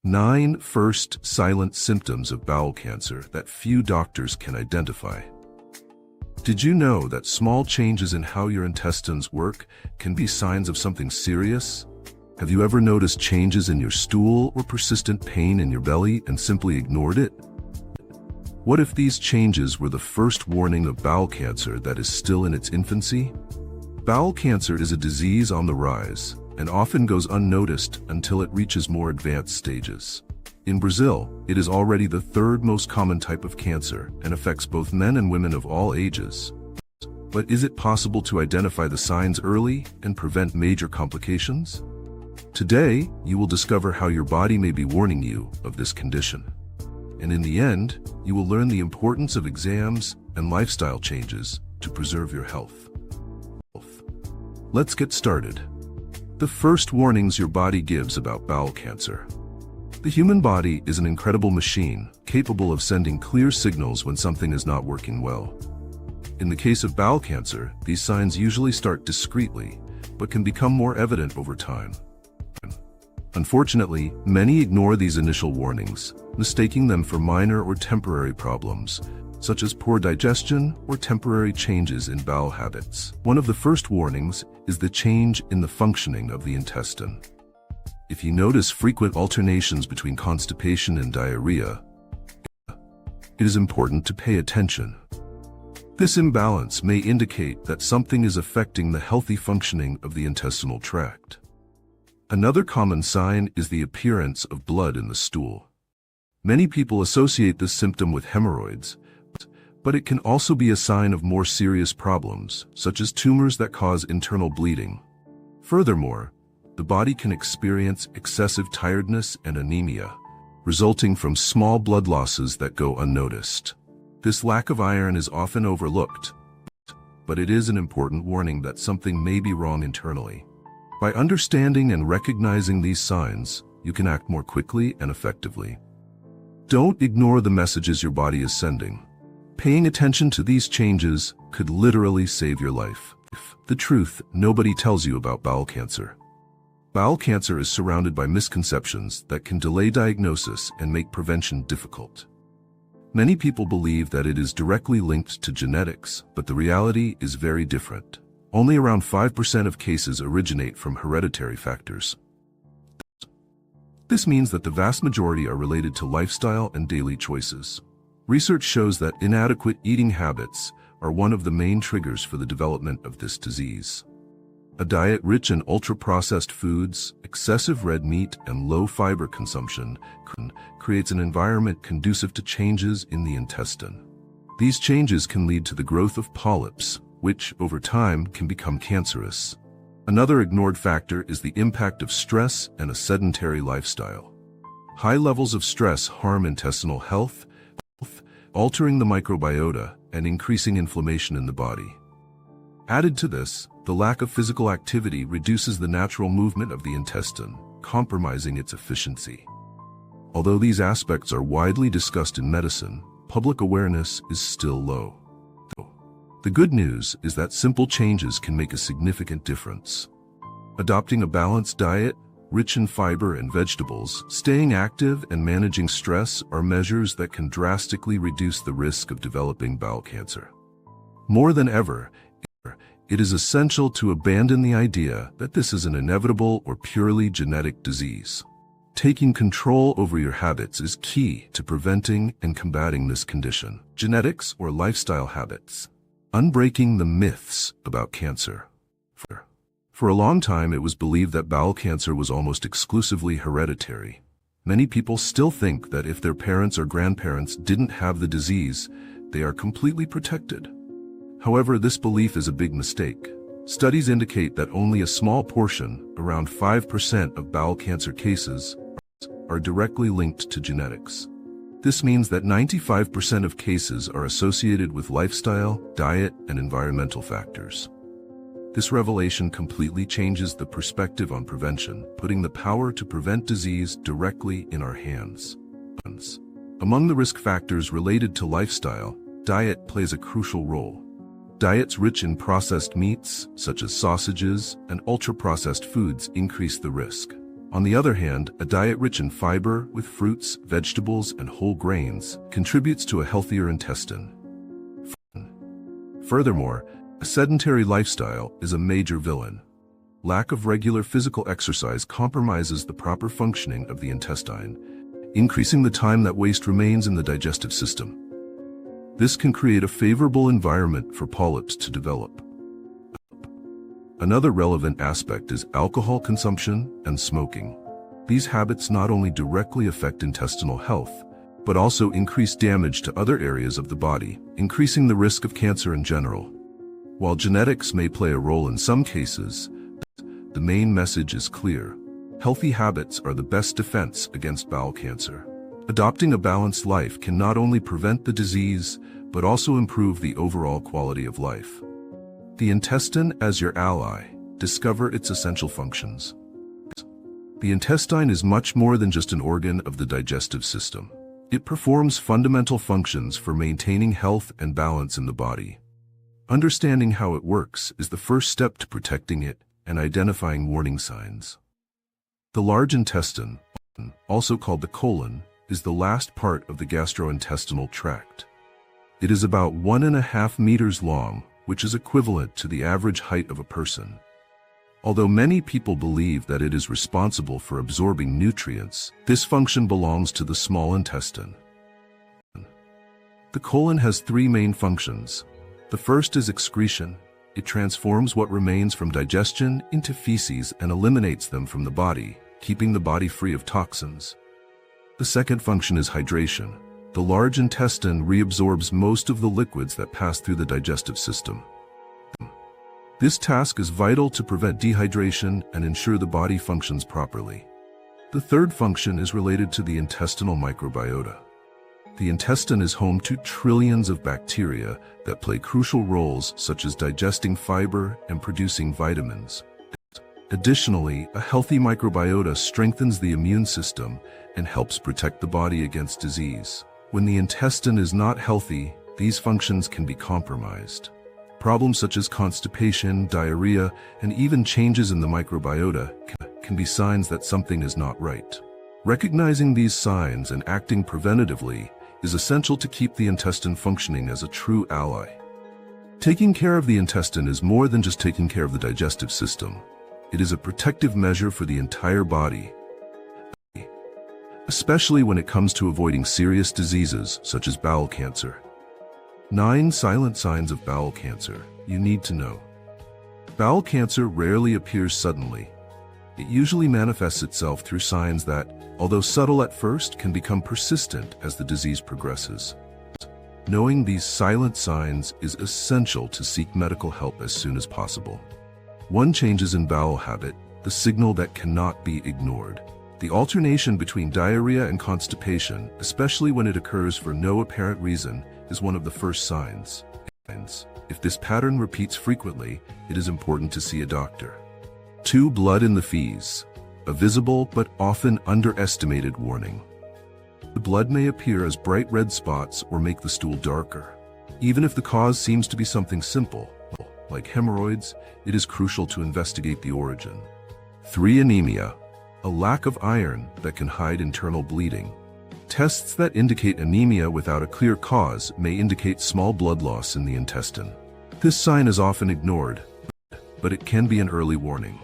9 first silent symptoms of bowel cancer that few doctors can identify. Did you know that small changes in how your intestines work can be signs of something serious? Have you ever noticed changes in your stool or persistent pain in your belly and simply ignored it? What if these changes were the first warning of bowel cancer that is still in its infancy? Bowel cancer is a disease on the rise and often goes unnoticed until it reaches more advanced stages. In Brazil, it is already the third most common type of cancer and affects both men and women of all ages. But is it possible to identify the signs early and prevent major complications? Today, you will discover how your body may be warning you of this condition. And in the end, you will learn the importance of exams and lifestyle changes to preserve your health. Let's get started. The first warnings your body gives about bowel cancer. The human body is an incredible machine, capable of sending clear signals when something is not working well. In the case of bowel cancer, these signs usually start discreetly, but can become more evident over time. Unfortunately, many ignore these initial warnings, mistaking them for minor or temporary problems, such as poor digestion or temporary changes in bowel habits. One of the first warnings is the change in the functioning of the intestine. If you notice frequent alternations between constipation and diarrhea, it is important to pay attention. This imbalance may indicate that something is affecting the healthy functioning of the intestinal tract. Another common sign is the appearance of blood in the stool. Many people associate this symptom with hemorrhoids, but it can also be a sign of more serious problems, such as tumors that cause internal bleeding. Furthermore, the body can experience excessive tiredness and anemia, resulting from small blood losses that go unnoticed. This lack of iron is often overlooked, but it is an important warning that something may be wrong internally. By understanding and recognizing these signs, you can act more quickly and effectively. Don't ignore the messages your body is sending. Paying attention to these changes could literally save your life. The truth nobody tells you about bowel cancer. Bowel cancer is surrounded by misconceptions that can delay diagnosis and make prevention difficult. Many people believe that it is directly linked to genetics, but the reality is very different. Only around 5% of cases originate from hereditary factors. This means that the vast majority are related to lifestyle and daily choices. Research shows that inadequate eating habits are one of the main triggers for the development of this disease. A diet rich in ultra-processed foods, excessive red meat, and low fiber consumption creates an environment conducive to changes in the intestine. These changes can lead to the growth of polyps, which, over time, can become cancerous. Another ignored factor is the impact of stress and a sedentary lifestyle. High levels of stress harm intestinal health, altering the microbiota and increasing inflammation in the body. Added to this, the lack of physical activity reduces the natural movement of the intestine, compromising its efficiency. Although these aspects are widely discussed in medicine, public awareness is still low. The good news is that simple changes can make a significant difference. Adopting a balanced diet, rich in fiber and vegetables, staying active, and managing stress are measures that can drastically reduce the risk of developing bowel cancer. More than ever, it is essential to abandon the idea that this is an inevitable or purely genetic disease. Taking control over your habits is key to preventing and combating this condition. Genetics or lifestyle habits. Unbreaking the myths about cancer. For a long time, it was believed that bowel cancer was almost exclusively hereditary. Many people still think that if their parents or grandparents didn't have the disease, they are completely protected. However, this belief is a big mistake. Studies indicate that only a small portion, around 5% of bowel cancer cases, are directly linked to genetics. This means that 95% of cases are associated with lifestyle, diet, and environmental factors. This revelation completely changes the perspective on prevention, putting the power to prevent disease directly in our hands. Among the risk factors related to lifestyle, diet plays a crucial role. Diets rich in processed meats, such as sausages, and ultra-processed foods increase the risk. On the other hand, a diet rich in fiber, with fruits, vegetables, and whole grains, contributes to a healthier intestine. Furthermore, a sedentary lifestyle is a major villain. Lack of regular physical exercise compromises the proper functioning of the intestine, increasing the time that waste remains in the digestive system. This can create a favorable environment for polyps to develop. Another relevant aspect is alcohol consumption and smoking. These habits not only directly affect intestinal health, but also increase damage to other areas of the body, increasing the risk of cancer in general. While genetics may play a role in some cases, the main message is clear. Healthy habits are the best defense against bowel cancer. Adopting a balanced life can not only prevent the disease, but also improve the overall quality of life. The intestine as your ally. Discover its essential functions. The intestine is much more than just an organ of the digestive system. It performs fundamental functions for maintaining health and balance in the body. Understanding how it works is the first step to protecting it and identifying warning signs. The large intestine, also called the colon, is the last part of the gastrointestinal tract. It is about 1.5 meters long, which is equivalent to the average height of a person. Although many people believe that it is responsible for absorbing nutrients, this function belongs to the small intestine. The colon has 3 main functions. The first is excretion. It transforms what remains from digestion into feces and eliminates them from the body, keeping the body free of toxins. The second function is hydration. The large intestine reabsorbs most of the liquids that pass through the digestive system. This task is vital to prevent dehydration and ensure the body functions properly. The third function is related to the intestinal microbiota. The intestine is home to trillions of bacteria that play crucial roles such as digesting fiber and producing vitamins. Additionally, a healthy microbiota strengthens the immune system and helps protect the body against disease. When the intestine is not healthy, these functions can be compromised. Problems such as constipation, diarrhea, and even changes in the microbiota can be signs that something is not right. Recognizing these signs and acting preventatively is essential to keep the intestine functioning as a true ally. Taking care of the intestine is more than just taking care of the digestive system. It is a protective measure for the entire body, especially when it comes to avoiding serious diseases such as bowel cancer. 9 silent signs of bowel cancer you need to know. Bowel cancer rarely appears suddenly. It usually manifests itself through signs that, although subtle at first, can become persistent as the disease progresses. Knowing these silent signs is essential to seek medical help as soon as possible. 1 changes in bowel habit, the signal that cannot be ignored. The alternation between diarrhea and constipation, especially when it occurs for no apparent reason, is one of the first signs. If this pattern repeats frequently, it is important to see a doctor. 2. Blood in the feces. A visible but often underestimated warning. The blood may appear as bright red spots or make the stool darker. Even if the cause seems to be something simple, like hemorrhoids, it is crucial to investigate the origin. 3. Anemia. A lack of iron that can hide internal bleeding. Tests that indicate anemia without a clear cause may indicate small blood loss in the intestine. This sign is often ignored, but it can be an early warning.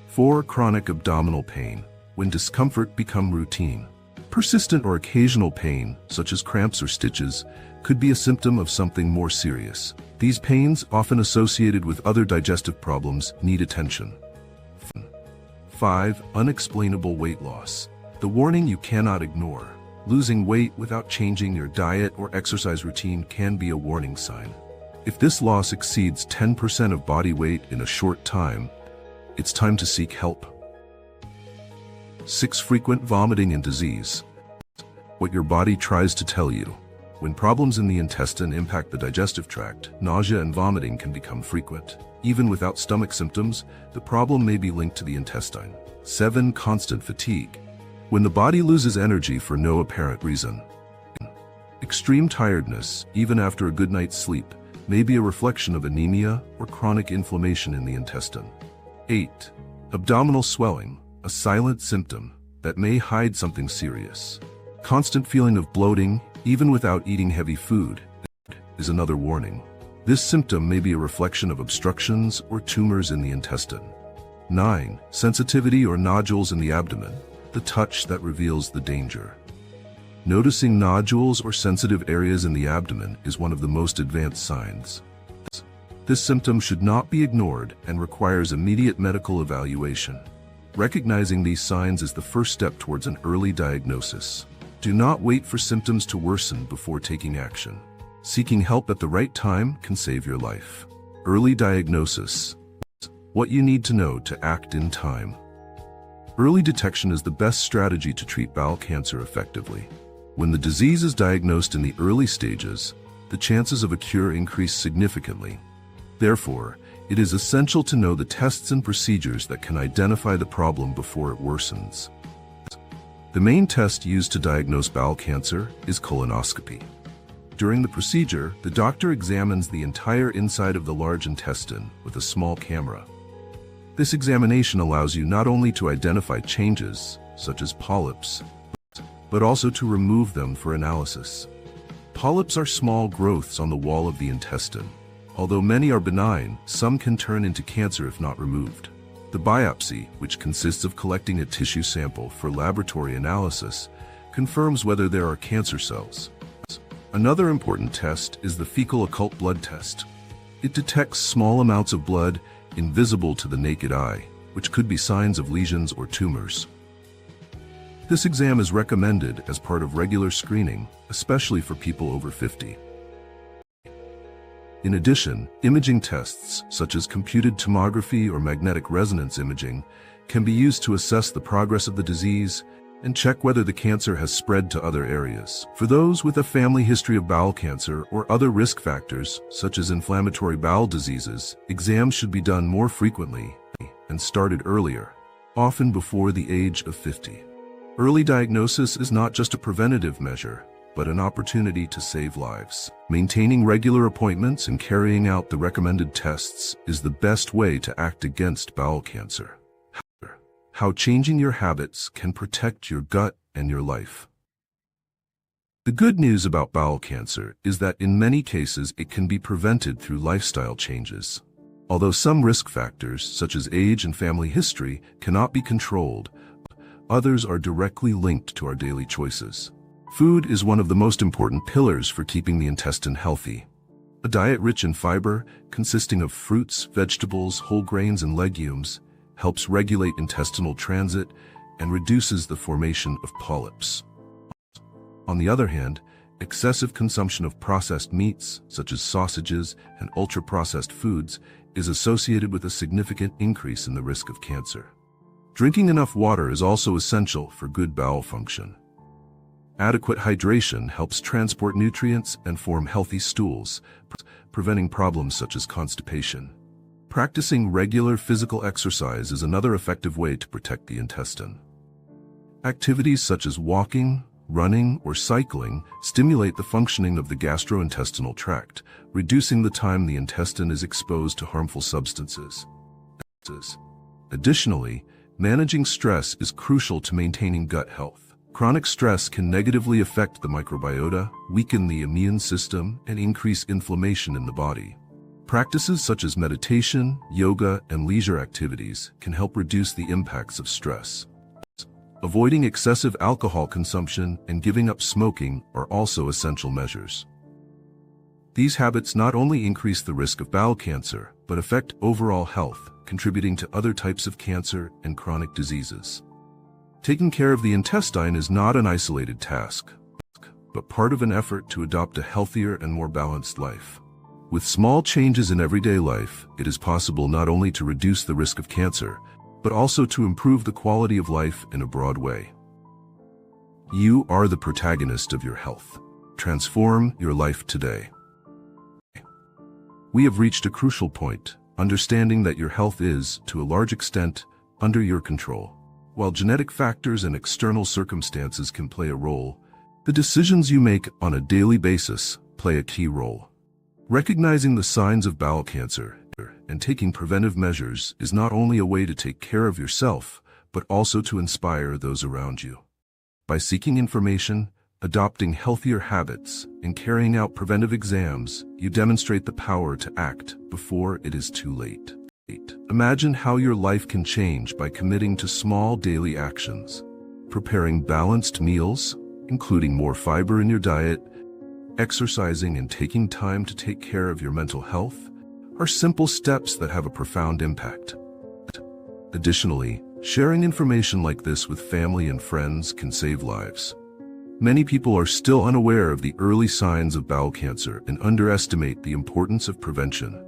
4. Chronic abdominal pain. When discomfort becomes routine. Persistent or occasional pain, such as cramps or stitches, could be a symptom of something more serious. These pains, often associated with other digestive problems, need attention. 5. Unexplainable weight loss. The warning you cannot ignore. Losing weight without changing your diet or exercise routine can be a warning sign. If this loss exceeds 10% of body weight in a short time, it's time to seek help. 6. Frequent vomiting and disease. What your body tries to tell you. When problems in the intestine impact the digestive tract, nausea and vomiting can become frequent. Even without stomach symptoms, the problem may be linked to the intestine. 7. Constant fatigue. When the body loses energy for no apparent reason. Extreme tiredness, even after a good night's sleep, may be a reflection of anemia or chronic inflammation in the intestine. 8. Abdominal swelling. a silent symptom that may hide something serious. Constant feeling of bloating, even without eating heavy food, is another warning. This symptom may be a reflection of obstructions or tumors in the intestine. 9. Sensitivity or nodules in the abdomen, the touch that reveals the danger. Noticing nodules or sensitive areas in the abdomen is one of the most advanced signs. This symptom should not be ignored and requires immediate medical evaluation. Recognizing these signs is the first step towards an early diagnosis. Do not wait for symptoms to worsen before taking action. Seeking help at the right time can save your life. Early diagnosis. What you need to know to act in time. Early detection is the best strategy to treat bowel cancer effectively. When the disease is diagnosed in the early stages, the chances of a cure increase significantly. Therefore, it is essential to know the tests and procedures that can identify the problem before it worsens. The main test used to diagnose bowel cancer is colonoscopy. During the procedure, the doctor examines the entire inside of the large intestine with a small camera. This examination allows you not only to identify changes, such as polyps, but also to remove them for analysis. Polyps are small growths on the wall of the intestine. Although many are benign, some can turn into cancer if not removed. The biopsy, which consists of collecting a tissue sample for laboratory analysis, confirms whether there are cancer cells. Another important test is the fecal occult blood test. It detects small amounts of blood invisible to the naked eye, which could be signs of lesions or tumors. This exam is recommended as part of regular screening, especially for people over 50. In addition, imaging tests, such as computed tomography or magnetic resonance imaging, can be used to assess the progress of the disease and check whether the cancer has spread to other areas. For those with a family history of bowel cancer or other risk factors, such as inflammatory bowel diseases, exams should be done more frequently and started earlier, often before the age of 50. Early diagnosis is not just a preventative measure, but an opportunity to save lives. Maintaining regular appointments and carrying out the recommended tests is the best way to act against bowel cancer. How changing your habits can protect your gut and your life. The good news about bowel cancer is that in many cases it can be prevented through lifestyle changes. Although some risk factors, such as age and family history, cannot be controlled, others are directly linked to our daily choices. Food is one of the most important pillars for keeping the intestine healthy. A diet rich in fiber, consisting of fruits, vegetables, whole grains, and legumes, helps regulate intestinal transit and reduces the formation of polyps. On the other hand, excessive consumption of processed meats, such as sausages and ultra-processed foods, is associated with a significant increase in the risk of cancer. Drinking enough water is also essential for good bowel function. Adequate hydration helps transport nutrients and form healthy stools, preventing problems such as constipation. Practicing regular physical exercise is another effective way to protect the intestine. Activities such as walking, running, or cycling stimulate the functioning of the gastrointestinal tract, reducing the time the intestine is exposed to harmful substances. Additionally, managing stress is crucial to maintaining gut health. Chronic stress can negatively affect the microbiota, weaken the immune system, and increase inflammation in the body. Practices such as meditation, yoga, and leisure activities can help reduce the impacts of stress. Avoiding excessive alcohol consumption and giving up smoking are also essential measures. These habits not only increase the risk of bowel cancer, but affect overall health, contributing to other types of cancer and chronic diseases. Taking care of the intestine is not an isolated task, but part of an effort to adopt a healthier and more balanced life. With small changes in everyday life, it is possible not only to reduce the risk of cancer, but also to improve the quality of life in a broad way. You are the protagonist of your health. Transform your life today. We have reached a crucial point, understanding that your health is, to a large extent, under your control. While genetic factors and external circumstances can play a role, the decisions you make on a daily basis play a key role. Recognizing the signs of bowel cancer and taking preventive measures is not only a way to take care of yourself, but also to inspire those around you. By seeking information, adopting healthier habits, and carrying out preventive exams, you demonstrate the power to act before it is too late. Imagine how your life can change by committing to small daily actions. Preparing balanced meals, including more fiber in your diet, exercising and taking time to take care of your mental health are simple steps that have a profound impact. Additionally, sharing information like this with family and friends can save lives. Many people are still unaware of the early signs of bowel cancer and underestimate the importance of prevention.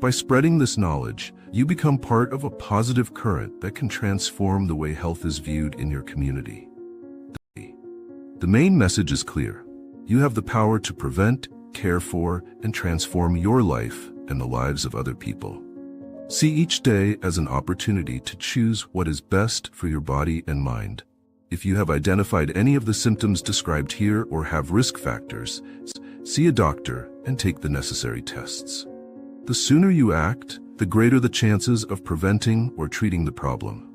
By spreading this knowledge, you become part of a positive current that can transform the way health is viewed in your community. The main message is clear. You have the power to prevent, care for, and transform your life and the lives of other people. See each day as an opportunity to choose what is best for your body and mind. If you have identified any of the symptoms described here or have risk factors, see a doctor and take the necessary tests. The sooner you act, the greater the chances of preventing or treating the problem.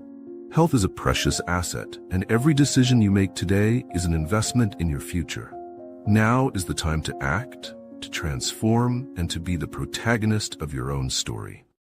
Health is a precious asset, and every decision you make today is an investment in your future. Now is the time to act, to transform, and to be the protagonist of your own story.